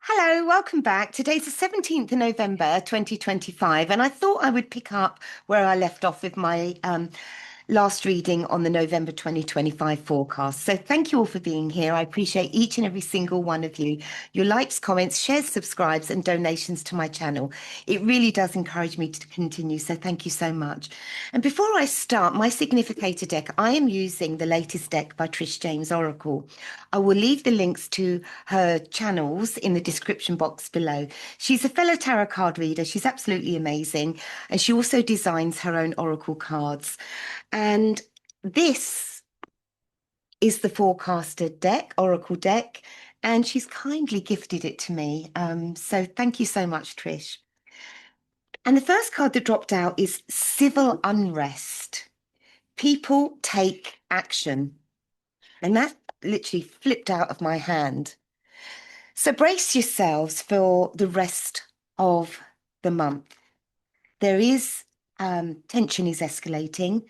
Hello, welcome back. Today's the 17th of November 2025, and I thought I would pick up where I left off with my last reading on the November 2025 forecast. So thank you all for being here. I appreciate each and every single one of you. Your likes, comments, shares, subscribes, and donations to my channel. It really does encourage me to continue. So thank you so much. And before I start my significator deck, I am using the latest deck by Trish James Oracle. I will leave the links to her channels in the description box below. She's a fellow tarot card reader. She's absolutely amazing. And she also designs her own oracle cards. And this is the forecaster deck, oracle deck, and she's kindly gifted it to me. So thank you so much, Trish. And the first card that dropped out is civil unrest. People take action. And that literally flipped out of my hand. So brace yourselves for the rest of the month. There is tension is escalating.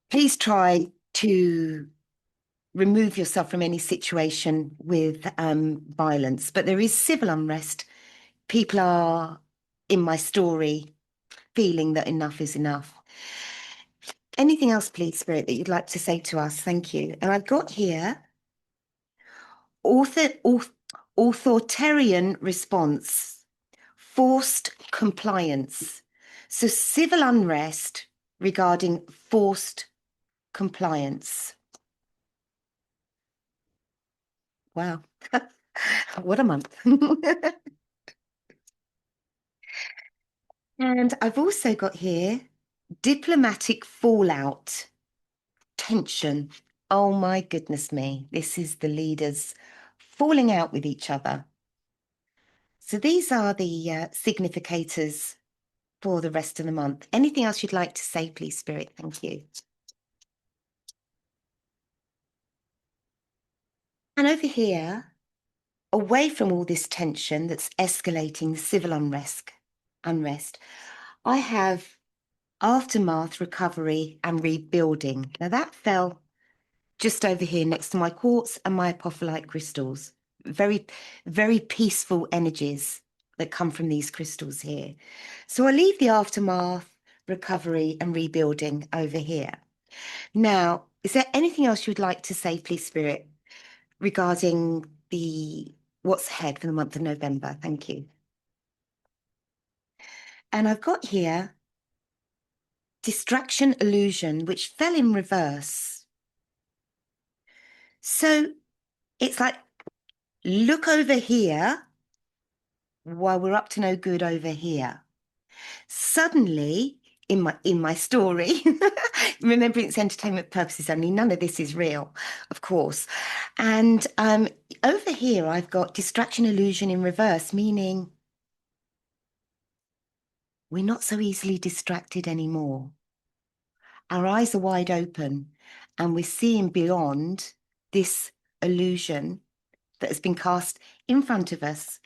Please try to remove yourself from any situation with violence, but there is civil unrest. People are, in my story, feeling that enough is enough. Anything else, please, Spirit, that you'd like to say to us? Thank you. And I've got here authoritarian response, forced compliance. So civil unrest regarding forced compliance. Wow. What a month. And I've also got here diplomatic fallout, tension. Oh my goodness me. This is the leaders falling out with each other. So these are the significators for the rest of the month. Anything else you'd like to say, please, Spirit? Thank you. And over here, away from all this tension that's escalating, the civil unrest, I have aftermath, recovery, and rebuilding. Now that fell just over here next to my quartz and my apophyllite crystals. Very, very peaceful energies that come from these crystals here. So I leave the aftermath, recovery, and rebuilding over here. Now, is there anything else you'd like to say, please, Spirit, regarding the what's ahead for the month of November? Thank you. And I've got here distraction illusion, which fell in reverse. So it's like, look over here while we're up to no good over here. Suddenly, in my story, remembering it's entertainment purposes only, none of this is real, of course. And over here, I've got distraction illusion in reverse, meaning we're not so easily distracted anymore. Our eyes are wide open and we're seeing beyond this illusion that has been cast in front of us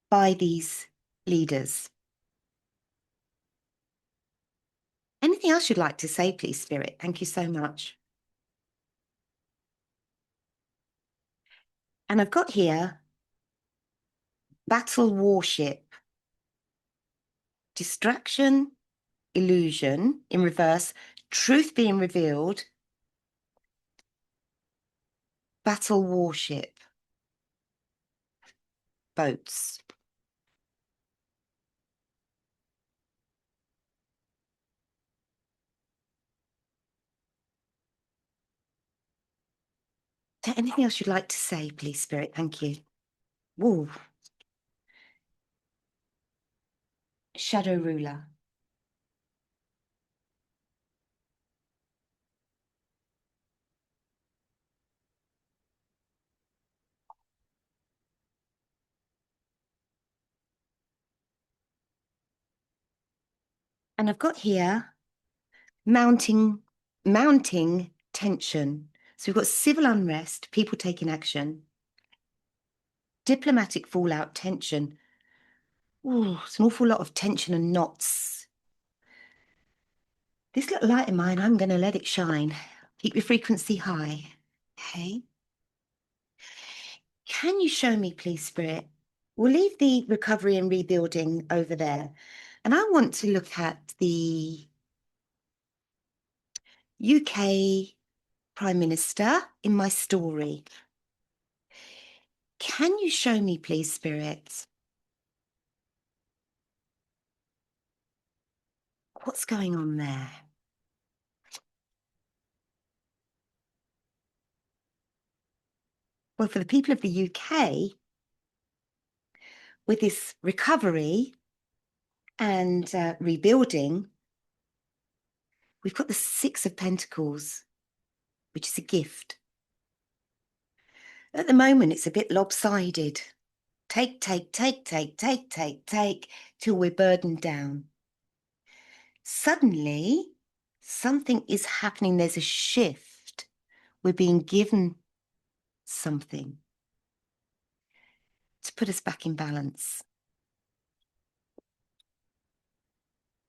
by these leaders. Anything else you'd like to say, please, Spirit? Thank you so much. And I've got here battle warship, distraction, illusion in reverse, truth being revealed, battle warship, boats. Is there anything else you'd like to say, please, Spirit? Thank you. Whoa. Shadow ruler. And I've got here mounting tension. So we've got civil unrest, people taking action, diplomatic fallout, tension. Oh, it's an awful lot of tension and knots. This little light of mine, I'm going to let it shine. Keep your frequency high. Okay. Can you show me, please, Spirit? We'll leave the recovery and rebuilding over there. And I want to look at the UK Prime Minister in my story. Can you show me, please, Spirit? What's going on there? Well, for the people of the UK, with this recovery and rebuilding, we've got the Six of Pentacles, which is a gift. At the moment, it's a bit lopsided. Take, till we're burdened down. Suddenly, something is happening. There's a shift. We're being given something to put us back in balance.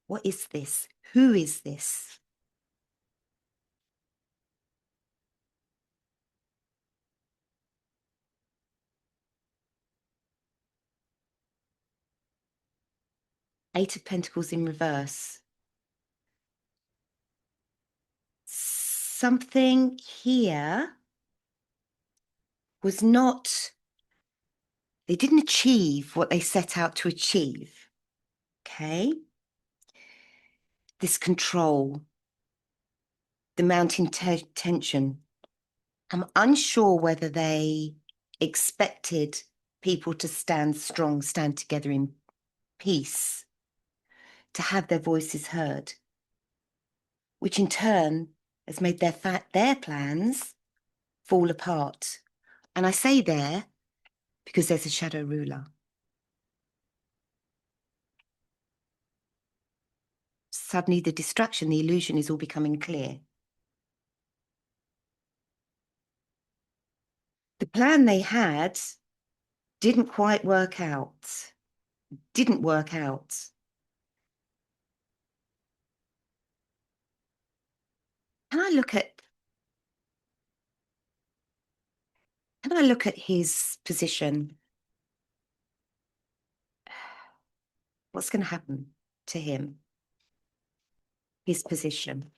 What is this? Who is this? Eight of Pentacles in reverse. Something here was not, they didn't achieve what they set out to achieve. Okay? This control, the mounting tension. I'm unsure whether they expected people to stand strong, stand together in peace, to have their voices heard, which in turn has made their plans fall apart. And I say there because there's a shadow ruler. Suddenly the distraction, the illusion is all becoming clear. The plan they had didn't quite work out. Didn't work out. Can I look at his position? What's going to happen to him? His position.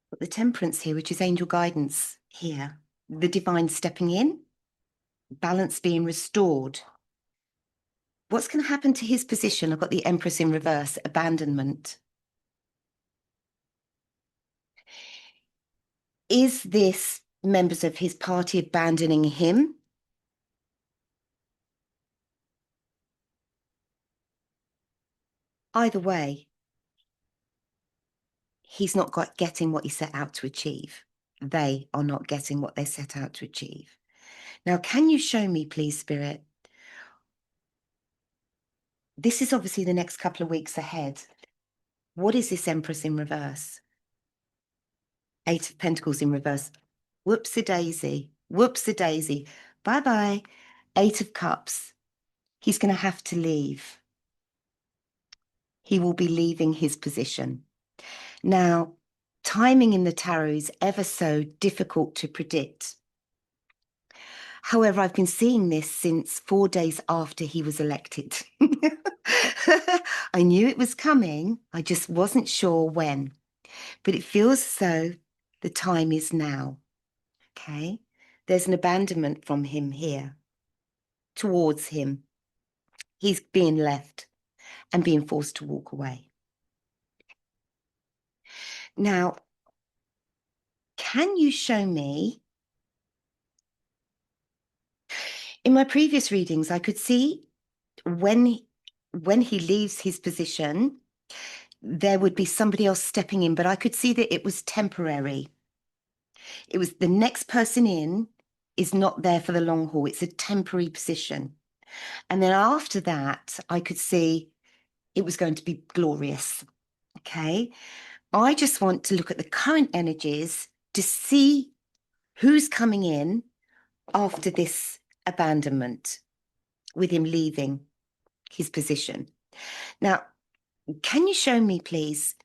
But the temperance here, which is angel guidance here, the divine stepping in, balance being restored. What's going to happen to his position? I've got the Empress in reverse, abandonment. Is this members of his party abandoning him? Either way, he's not getting what he set out to achieve. They are not getting what they set out to achieve. Now, can you show me, please, Spirit? This is obviously the next couple of weeks ahead. What is this Empress in reverse? Eight of Pentacles in reverse. Whoopsie-daisy. Whoopsie-daisy. Bye-bye. Eight of Cups. He's going to have to leave. He will be leaving his position. Now, timing in the tarot is ever so difficult to predict. However, I've been seeing this since 4 days after he was elected. I knew it was coming. I just wasn't sure when. But it feels as though the time is now. Okay? There's an abandonment from him here towards him. He's being left and being forced to walk away. Now, can you show me? In my previous readings, I could see when he leaves his position, there would be somebody else stepping in, but I could see that it was temporary. It was the next person in is not there for the long haul. It's a temporary position. And then after that, I could see it was going to be glorious. Okay. I just want to look at the current energies to see who's coming in after this abandonment with him leaving his position. Now, can you show me, please,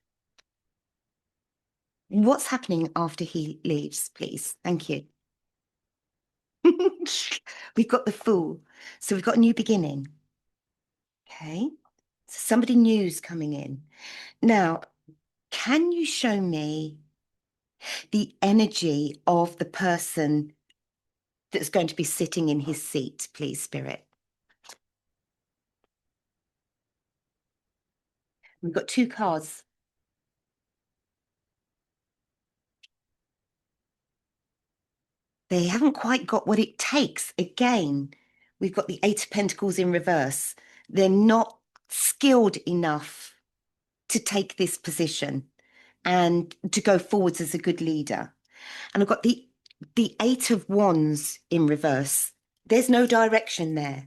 What's happening after he leaves, please? Thank you. We've got the Fool. So we've got a new beginning. Okay. So somebody new's coming in. Now, can you show me the energy of the person that's going to be sitting in his seat, please, Spirit? We've got two cards. They haven't quite got what it takes. Again, we've got the Eight of Pentacles in reverse. They're not skilled enough to take this position and to go forwards as a good leader. And I've got the Eight of Wands in reverse. There's no direction there.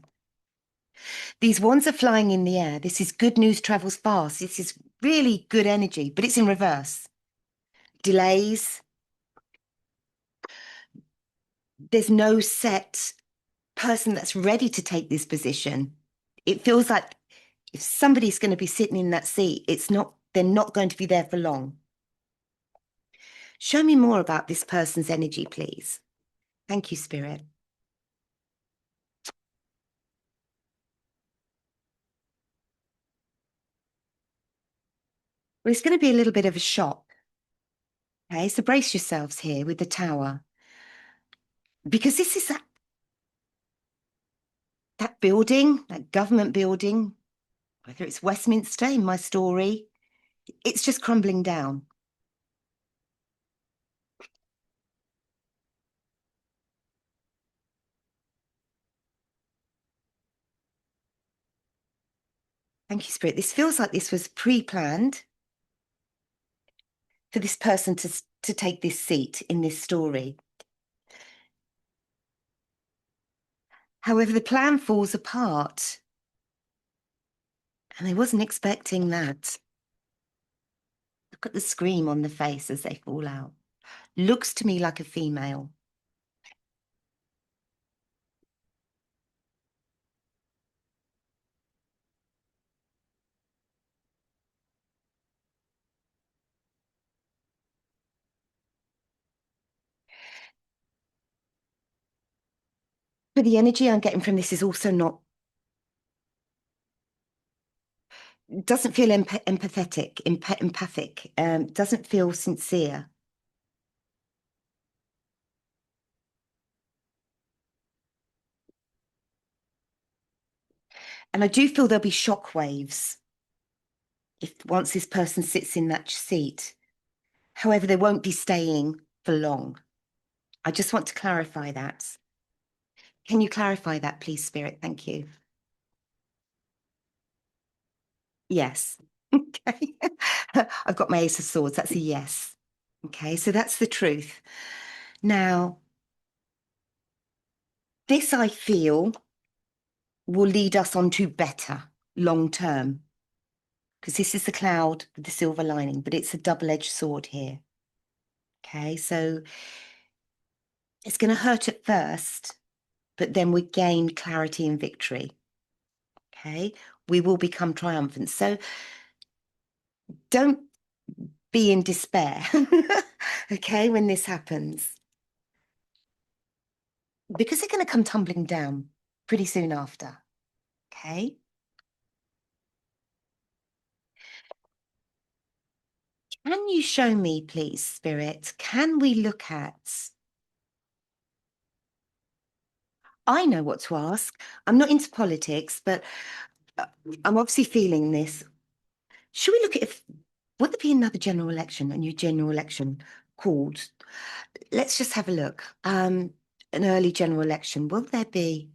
These wands are flying in the air. This is good news travels fast. This is really good energy, but it's in reverse. Delays. There's no set person that's ready to take this position. It feels like if somebody's going to be sitting in that seat, they're not going to be there for long. Show me more about this person's energy, please. Thank you, Spirit. Well, it's going to be a little bit of a shock. Okay, so brace yourselves here with the Tower, because this is that building, that government building, whether it's Westminster in my story, it's just crumbling down. Thank you, Spirit. This feels like this was pre-planned for this person to take this seat in this story. However, the plan falls apart, and I wasn't expecting that. Look at the scream on the face as they fall out. Looks to me like a female. But the energy I'm getting from this is also not, doesn't feel empathetic, empathic, doesn't feel sincere. And I do feel there'll be shock waves if once this person sits in that seat. However, they won't be staying for long. I just want to clarify that. Can you clarify that, please, Spirit? Thank you. Yes. Okay. I've got my Ace of Swords. That's a yes. Okay, so that's the truth. Now, this I feel will lead us on to better long term, because this is the cloud with the silver lining, but it's a double-edged sword here. Okay, so it's going to hurt at first, but then we gain clarity and victory. Okay, we will become triumphant. So don't be in despair, okay, when this happens, because they're going to come tumbling down pretty soon after. Okay. Can you show me, please, Spirit? Can we look at? I know what to ask. I'm not into politics, but I'm obviously feeling this. Should we look at if would there be another general election, a new general election called? Let's just have a look. An early general election. Will there be?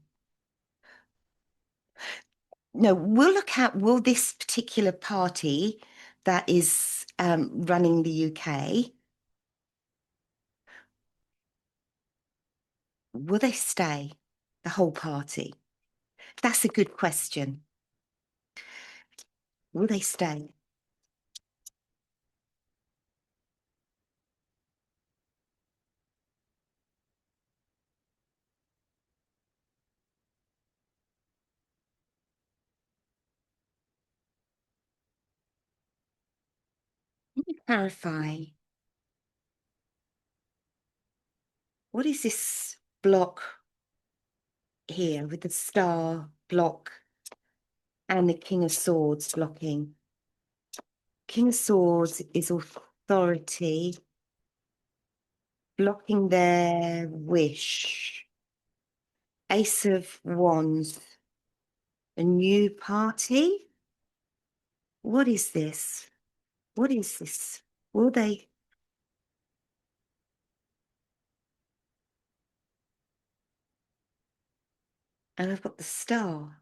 No, we'll look at will this particular party that is running the UK, will they stay? The whole party? That's a good question. Will they stay? Let me clarify. What is this block here with the star block and the King of Swords blocking? King of Swords is authority, blocking their wish. Ace of Wands, a new party? What is this? What is this? Will they? And I've got the star.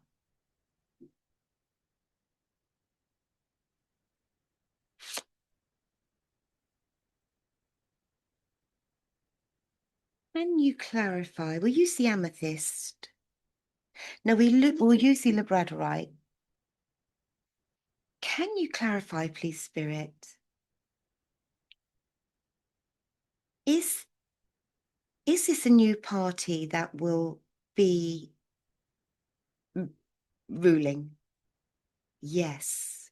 Can you clarify? We'll use the amethyst. No, we'll use the labradorite. Can you clarify, please, Spirit? Is this a new party that will be ruling? Yes.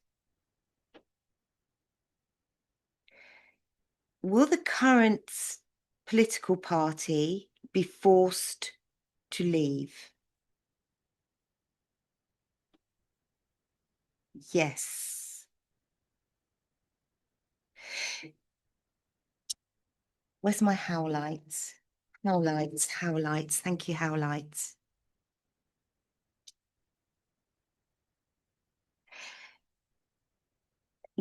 Will the current political party be forced to leave? Yes. Where's my howlites? Howlites, howlites. Thank you, howlites.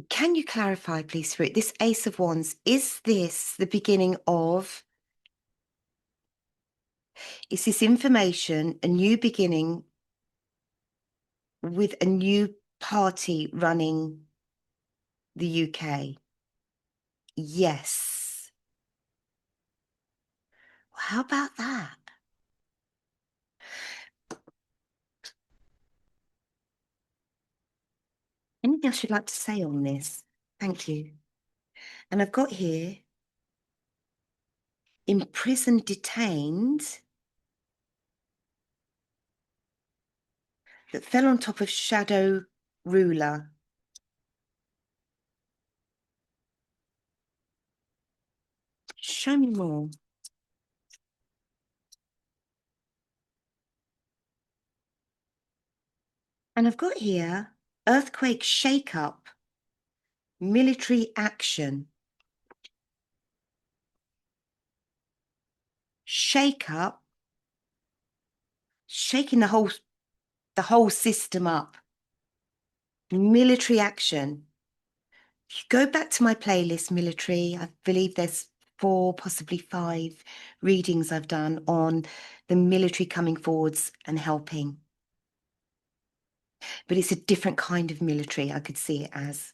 Can you clarify, please, Spirit? This Ace of Wands, is this the beginning of? Is this information a new beginning with a new party running the UK? Yes. How about that? Anything else you'd like to say on this? Thank you. And I've got here, imprisoned, detained, that fell on top of shadow ruler. Show me more. And I've got here, earthquake shake-up, military action. Shake-up, shaking the whole system up. Military action. If you go back to my playlist, military, I believe there's 4, possibly 5 readings I've done on the military coming forwards and helping. But it's a different kind of military, I could see it as.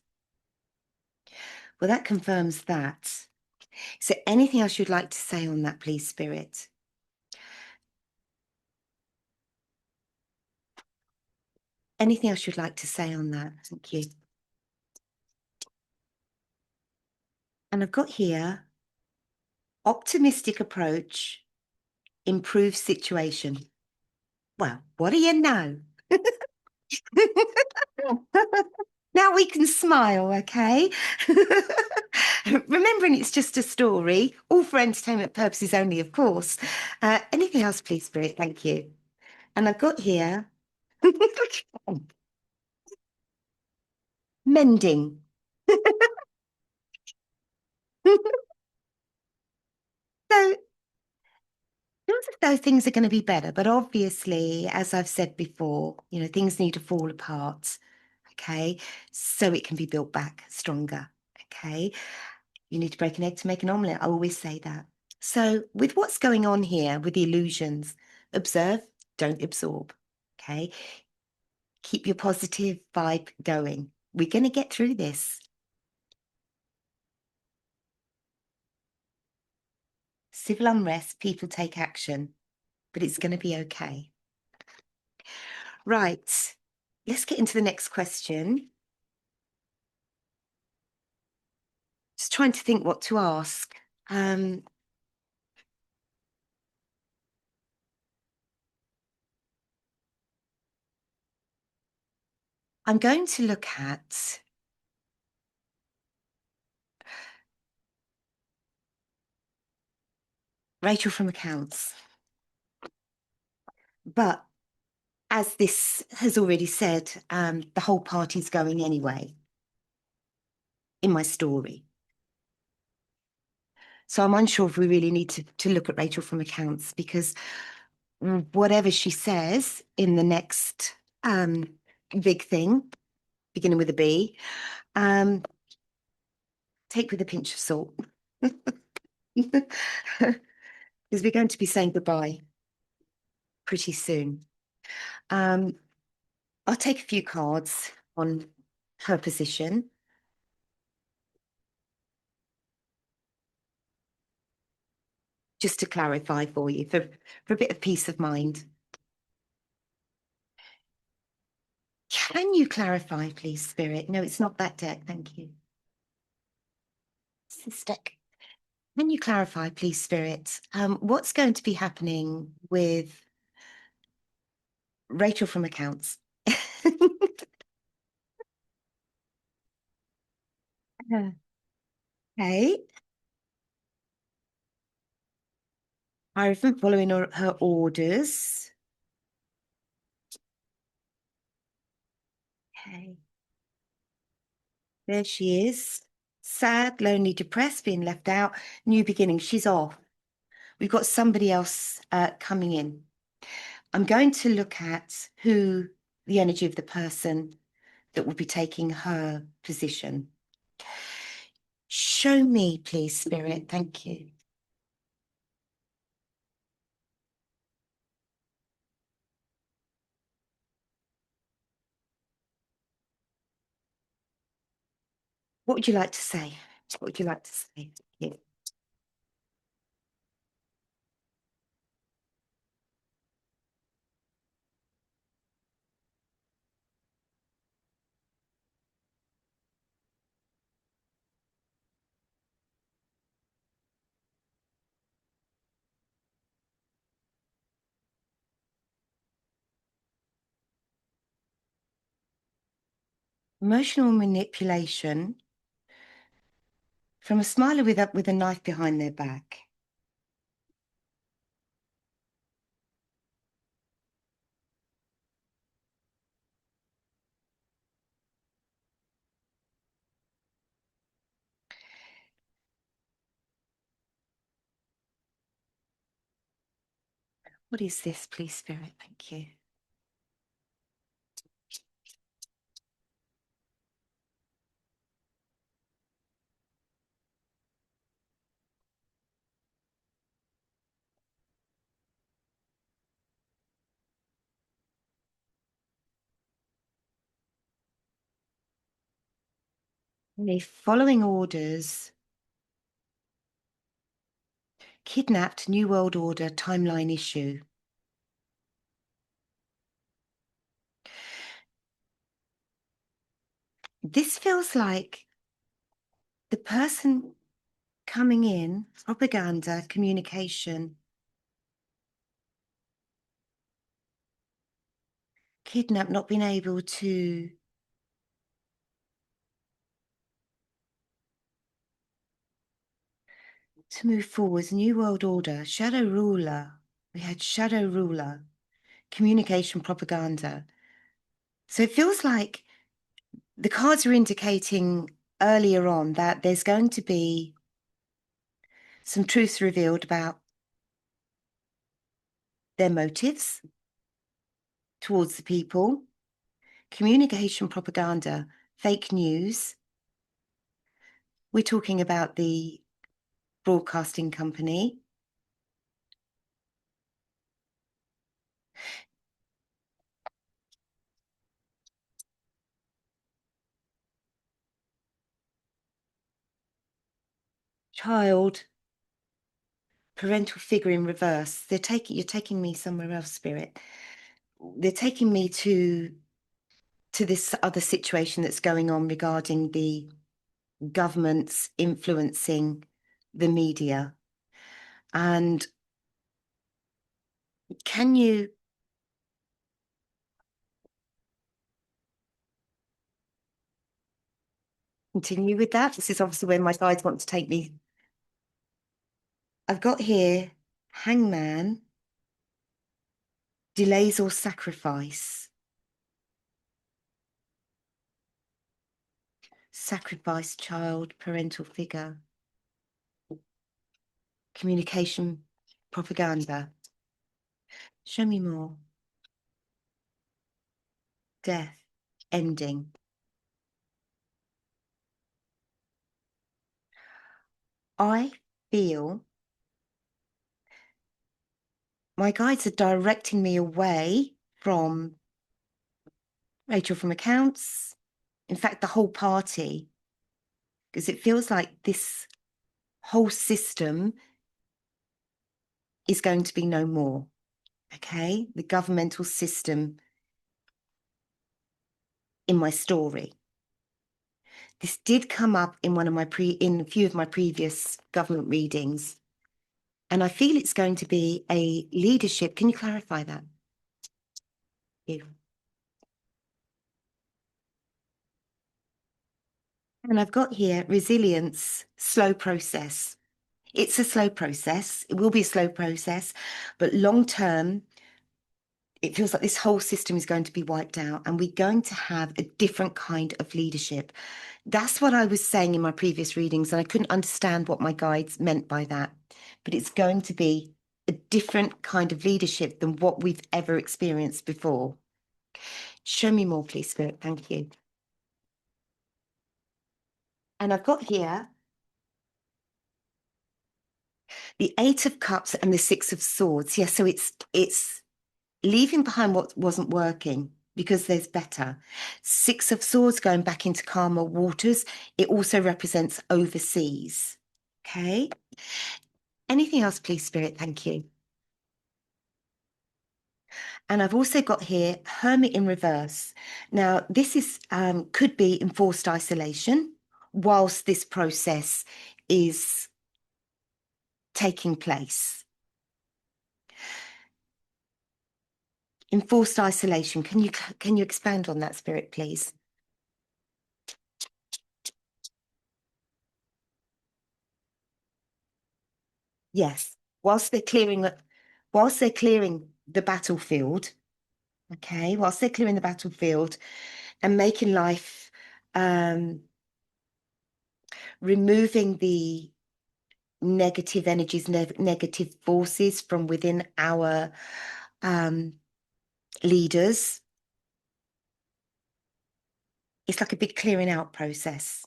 Well, that confirms that. Is there anything else you'd like to say on that, please, Spirit? Anything else you'd like to say on that? Thank you. And I've got here, optimistic approach, improve situation. Well, what do you know? Now we can smile, okay? Remembering it's just a story, all for entertainment purposes only, of course. Anything else, please, Spirit? Thank you. And I've got here mending. So feels as though things are going to be better, but obviously, as I've said before, things need to fall apart, okay, so it can be built back stronger, okay. You need to break an egg to make an omelette. I always say that. So with what's going on here with the illusions, observe, don't absorb, okay. Keep your positive vibe going. We're going to get through this. Civil unrest, people take action, but it's going to be okay. Right, let's get into the next question. Just trying to think what to ask. I'm going to look at Rachel from accounts. But as this has already said, the whole party's going anyway in my story. So I'm unsure if we really need to look at Rachel from accounts, because whatever she says in the next big thing, beginning with a B, take with a pinch of salt. Because we're going to be saying goodbye pretty soon. Um, I'll take a few cards on her position. Just to clarify for you, for a bit of peace of mind. Can you clarify, please, Spirit? No, it's not that deck. Thank you. It's this deck. Can you clarify, please, Spirit, what's going to be happening with Rachel from accounts? Okay. Hierophant following her orders. Okay. There she is. Sad, lonely, depressed, being left out. New beginning. She's off. We've got somebody else coming in. I'm going to look at who the energy of the person that will be taking her position. Show me, please, Spirit. Thank you. What would you like to say? What would you like to say? Yeah. Emotional manipulation from a smiler with a knife behind their back. What is this, please, Spirit? Thank you. Okay, following orders, kidnapped, New World Order, timeline issue. This feels like the person coming in, propaganda, communication, kidnapped, not being able to move forwards. New World Order, shadow ruler. We had shadow ruler, communication, propaganda. So it feels like the cards are indicating earlier on that there's going to be some truths revealed about their motives towards the people, communication, propaganda, fake news. We're talking about the broadcasting company. Child, parental figure in reverse. You're taking me somewhere else, Spirit. They're taking me to this other situation that's going on regarding the governments influencing the media. And can you continue with that? This is obviously where my guides want to take me. I've got here Hangman, delays or sacrifice. Sacrifice, child, parental figure. Communication, propaganda. Show me more. Death, ending. I feel my guides are directing me away from Rachel from accounts. In fact, the whole party, because it feels like this whole system is going to be no more. Okay, the governmental system in my story. This did come up in in a few of my previous government readings, and I feel it's going to be a leadership. Can you clarify that? Yeah. And I've got here resilience, slow process. It's a slow process. It will be a slow process, but long term, it feels like this whole system is going to be wiped out and we're going to have a different kind of leadership. That's what I was saying in my previous readings, and I couldn't understand what my guides meant by that. But it's going to be a different kind of leadership than what we've ever experienced before. Show me more, please, Spirit. Thank you. And I've got here the Eight of Cups and the Six of Swords. Yeah, so it's leaving behind what wasn't working because there's better. Six of Swords going back into calmer waters. It also represents overseas. Okay. Anything else, please, Spirit? Thank you. And I've also got here Hermit in reverse. Now, this is could be enforced isolation whilst this process is taking place. Enforced isolation. Can you expand on that, Spirit, please? Yes. Whilst they're clearing the battlefield, okay, whilst they're clearing the battlefield and making life, removing the negative energies, negative forces from within our leaders. It's like a big clearing out process.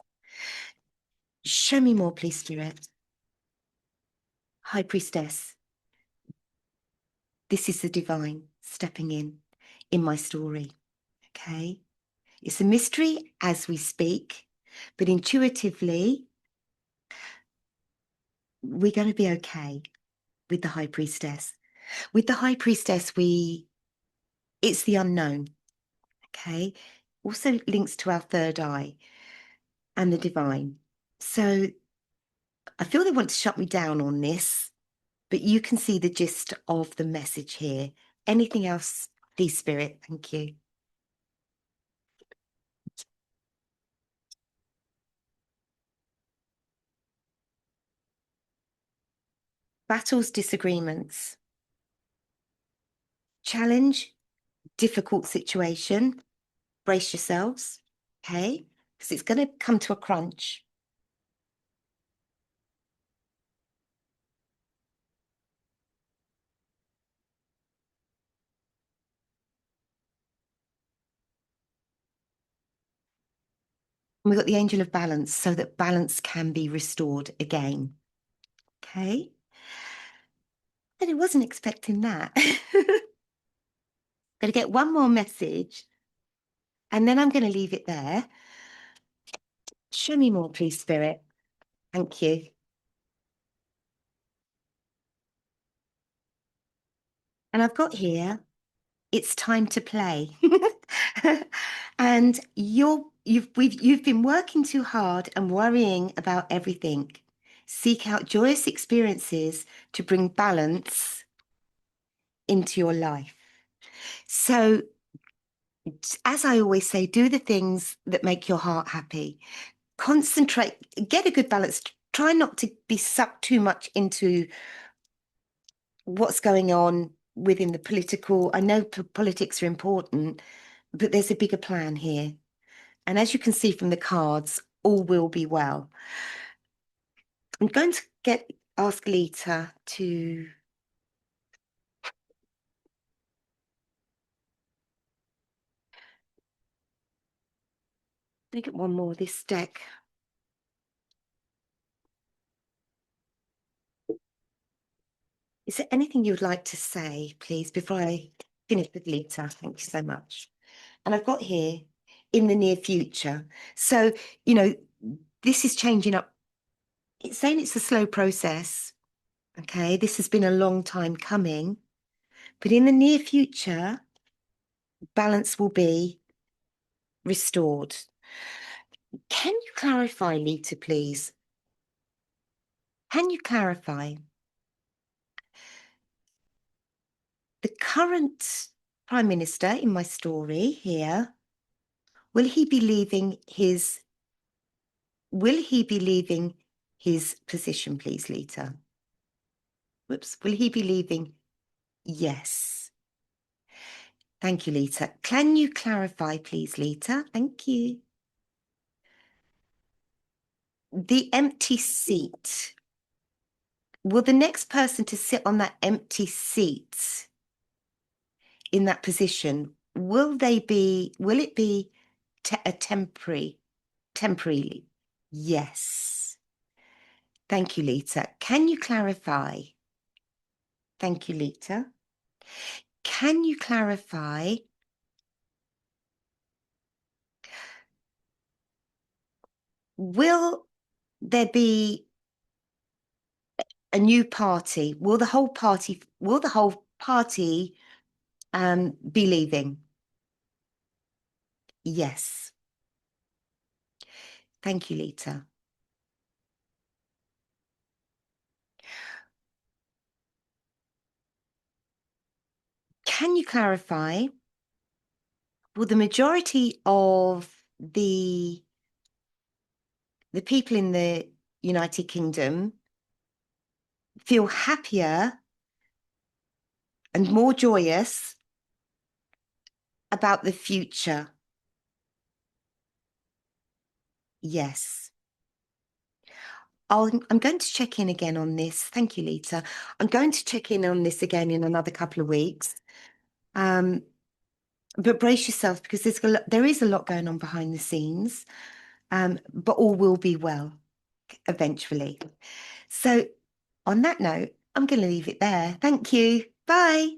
Show me more, please, Spirit. High Priestess. This is the divine stepping in my story. Okay. It's a mystery as we speak, but intuitively, we're going to be okay with the High Priestess. With the High Priestess, it's the unknown. Okay. Also links to our third eye and the divine. So I feel they want to shut me down on this, but you can see the gist of the message here. Anything else, please, Spirit? Thank you. Battles, disagreements, challenge, difficult situation. Brace yourselves, okay? Because it's going to come to a crunch. And we've got the angel of balance so that balance can be restored again. Okay. But I wasn't expecting that. Going to get one more message and then I'm going to leave it there. Show me more, please, Spirit. Thank you. And I've got here, it's time to play. And you've been working too hard and worrying about everything. Seek out joyous experiences to bring balance into your life. So, as I always say, do the things that make your heart happy. Concentrate, get a good balance. Try not to be sucked too much into what's going on within the political. I know politics are important, but there's a bigger plan here. And as you can see from the cards, all will be well. I'm going to ask Lita to look at one more of this deck. Is there anything you would like to say, please, before I finish with Lita? Thank you so much. And I've got here in the near future. So, you know, this is changing up. It's saying it's a slow process. Okay, this has been a long time coming, but in the near future, balance will be restored. Can you clarify, Lita, please? Can you clarify the current Prime Minister in my story here? Will he be leaving his position, please, Lita? Whoops, will he be leaving? Yes. Thank you, Lita. Can you clarify, please, Lita? Thank you. The empty seat. Will the next person to sit on that empty seat in that position, will it be a temporarily? Yes. Thank you, Lita. Can you clarify? Thank you, Lita. Can you clarify? Will there be a new party? Will the whole party be leaving? Yes. Thank you, Lita. Can you clarify? Will the majority of the people in the United Kingdom feel happier and more joyous about the future? Yes. I'm going to check in again on this. Thank you, Lita. I'm going to check in on this again in another couple of weeks. But brace yourself, because there is a lot going on behind the scenes, but all will be well eventually. So on that note, I'm going to leave it there. Thank you. Bye.